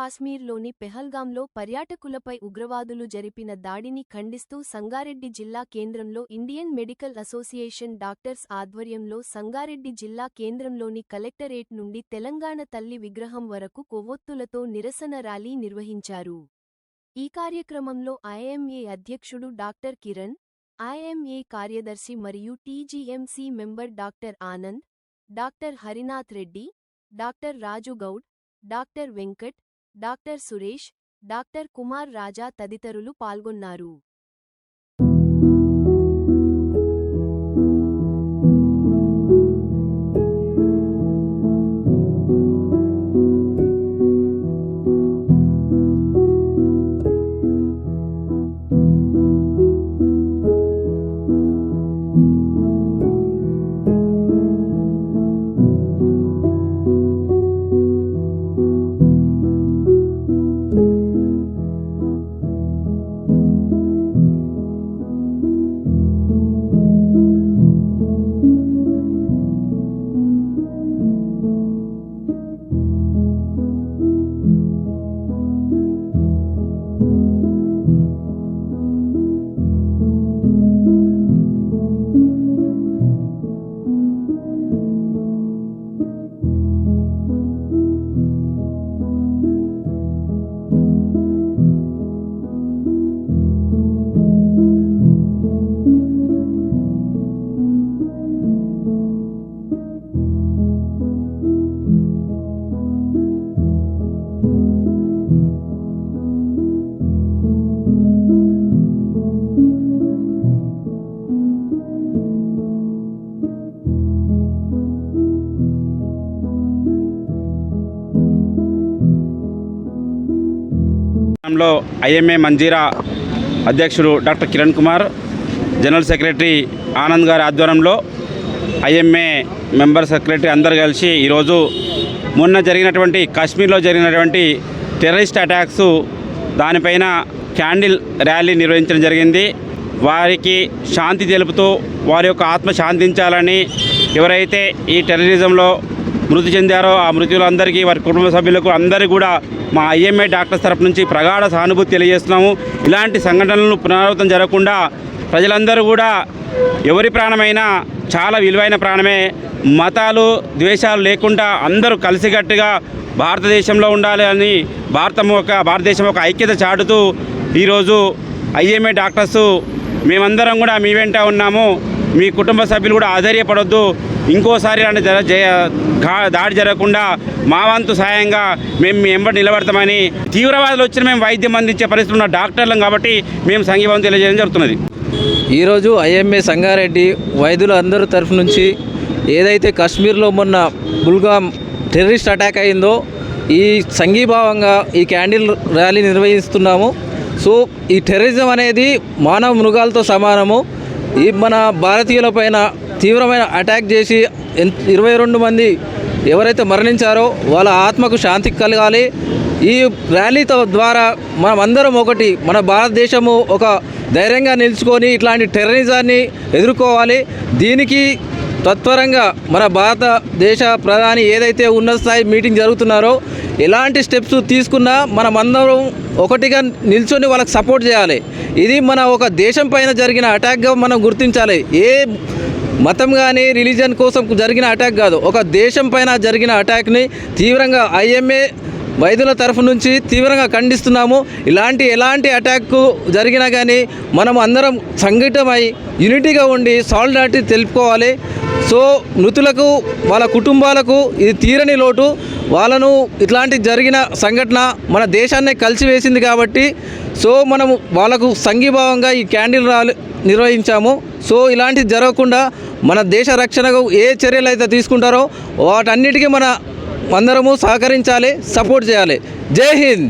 కాశ్మీర్లోని పెహల్గాంలో పర్యాటకులపై ఉగ్రవాదులు జరిపిన దాడిని ఖండిస్తూ సంగారెడ్డి జిల్లా కేంద్రంలో ఇండియన్ మెడికల్ అసోసియేషన్ డాక్టర్స్ ఆధ్వర్యంలో సంగారెడ్డి జిల్లా కేంద్రంలోని కలెక్టరేట్ నుండి తెలంగాణ తల్లి విగ్రహం వరకు కొవ్వొత్తులతో నిరసన ర్యాలీ నిర్వహించారు. ఈ కార్యక్రమంలో ఐఎంఏ అధ్యక్షుడు డాక్టర్ కిరణ్, ఐఎంఏ కార్యదర్శి మరియు TGMC member doctor Anand, doctor Harinath Reddy, doctor Raju Goud, doctor Venkat, doctor Suresh, doctor Kumar Raja తదితరులు పాల్గొన్నారు. ఐఎంఏ మంజీరా అధ్యక్షుడు doctor Kiran Kumar, general secretary Anand గారి ఆధ్వర్యంలో ఐఎంఏ మెంబర్ సెక్రటరీ అందరు కలిసి ఈరోజు మొన్న జరిగినటువంటి కాశ్మీర్లో జరిగినటువంటి టెర్రరిస్ట్ అటాక్స్ దానిపైన క్యాండిల్ ర్యాలీ నిర్వహించడం జరిగింది. వారికి శాంతి తెలుపుతూ వారి యొక్క ఆత్మ శాంతించాలని, ఎవరైతే ఈ టెర్రరిజంలో మృతి చెందారో ఆ మృతులందరికీ వారి కుటుంబ సభ్యులకు అందరికీ కూడా మా ఐఎంఏ డాక్టర్స్ తరపు నుంచి ప్రగాఢ సానుభూతి తెలియజేస్తున్నాము. ఇలాంటి సంఘటనలను పునరావృతం జరగకుండా ప్రజలందరూ కూడా ఎవరి ప్రాణమైనా చాలా విలువైన ప్రాణమే, మతాలు ద్వేషాలు లేకుండా అందరూ కలిసికట్టుగా భారతదేశంలో ఉండాలి అని భారతదేశం ఒక ఐక్యత చాటుతూ ఈరోజు ఐఎంఏ డాక్టర్స్ మేమందరం కూడా మీ వెంట ఉన్నాము. మీ కుటుంబ సభ్యులు కూడా ఆధైర్యపడొద్దు, ఇంకోసారి దాడి జరగకుండా మా వంతు సాయంగా మేము మీ వెంబడి నిలబడతామని, తీవ్రవాదులు వచ్చిన మేము వైద్యం అందించే పరిస్థితులు ఉన్న డాక్టర్లం కాబట్టి మేము సంఘీభావం తెలియజేయడం జరుగుతున్నది. ఈరోజు ఐఎంఏ సంగారెడ్డి వైద్యుల అందరి తరఫు నుంచి ఏదైతే కాశ్మీర్లో మొన్న బుల్గాం టెర్రరిస్ట్ అటాక్ అయిందో ఈ సంఘీభావంగా ఈ క్యాండిల్ ర్యాలీ నిర్వహిస్తున్నాము. సో ఈ టెర్రరిజం అనేది మానవ మృగాలతో సమానము. ఈ మన భారతీయులపైన తీవ్రమైన అటాక్ చేసి 22 మంది ఎవరైతే మరణించారో వాళ్ళ ఆత్మకు శాంతి కలగాలి. ఈ ర్యాలీతో ద్వారా మనమందరం ఒకటి, మన భారతదేశము ఒక ధైర్యంగా నిలుచుకొని ఇట్లాంటి టెర్రరిజాన్ని ఎదుర్కోవాలి. దీనికి తత్వరంగా మన భారతదేశ ప్రధాని ఏదైతే ఉన్నత స్థాయి మీటింగ్ జరుగుతున్నారో ఎలాంటి స్టెప్స్ తీసుకున్నా మనమందరం ఒకటిగా నిల్చొని వాళ్ళకి సపోర్ట్ చేయాలి. ఇది మన ఒక దేశం పైన జరిగిన అటాక్గా మనం గుర్తించాలి. ఏ మతం కానీ రిలీజన్ కోసం జరిగిన అటాక్ కాదు, ఒక దేశం పైన జరిగిన అటాక్ని తీవ్రంగా ఐఎంఏ వైద్యుల తరఫు నుంచి తీవ్రంగా ఖండిస్తున్నాము. ఎలాంటి అటాక్ జరిగినా కానీ మనం అందరం సంఘటితమై యూనిటీగా ఉండి సాలిడారిటీ తెలుపుకోవాలి. సో మృతులకు వాళ్ళ కుటుంబాలకు ఇది తీరని లోటు. వాళ్ళను ఇట్లాంటి జరిగిన సంఘటన మన దేశాన్నే కలిసివేసింది కాబట్టి సో మనము వాళ్ళకు సంఘీభావంగా ఈ క్యాండిల్ ర్యాలీ నిర్వహించాము. సో ఇలాంటివి జరగకుండా మన దేశ రక్షణకు ఏ చర్యలు అయితే తీసుకుంటారో వాటన్నిటికీ అందరము సహకరించాలి, సపోర్ట్ చేయాలి. జై హింద్.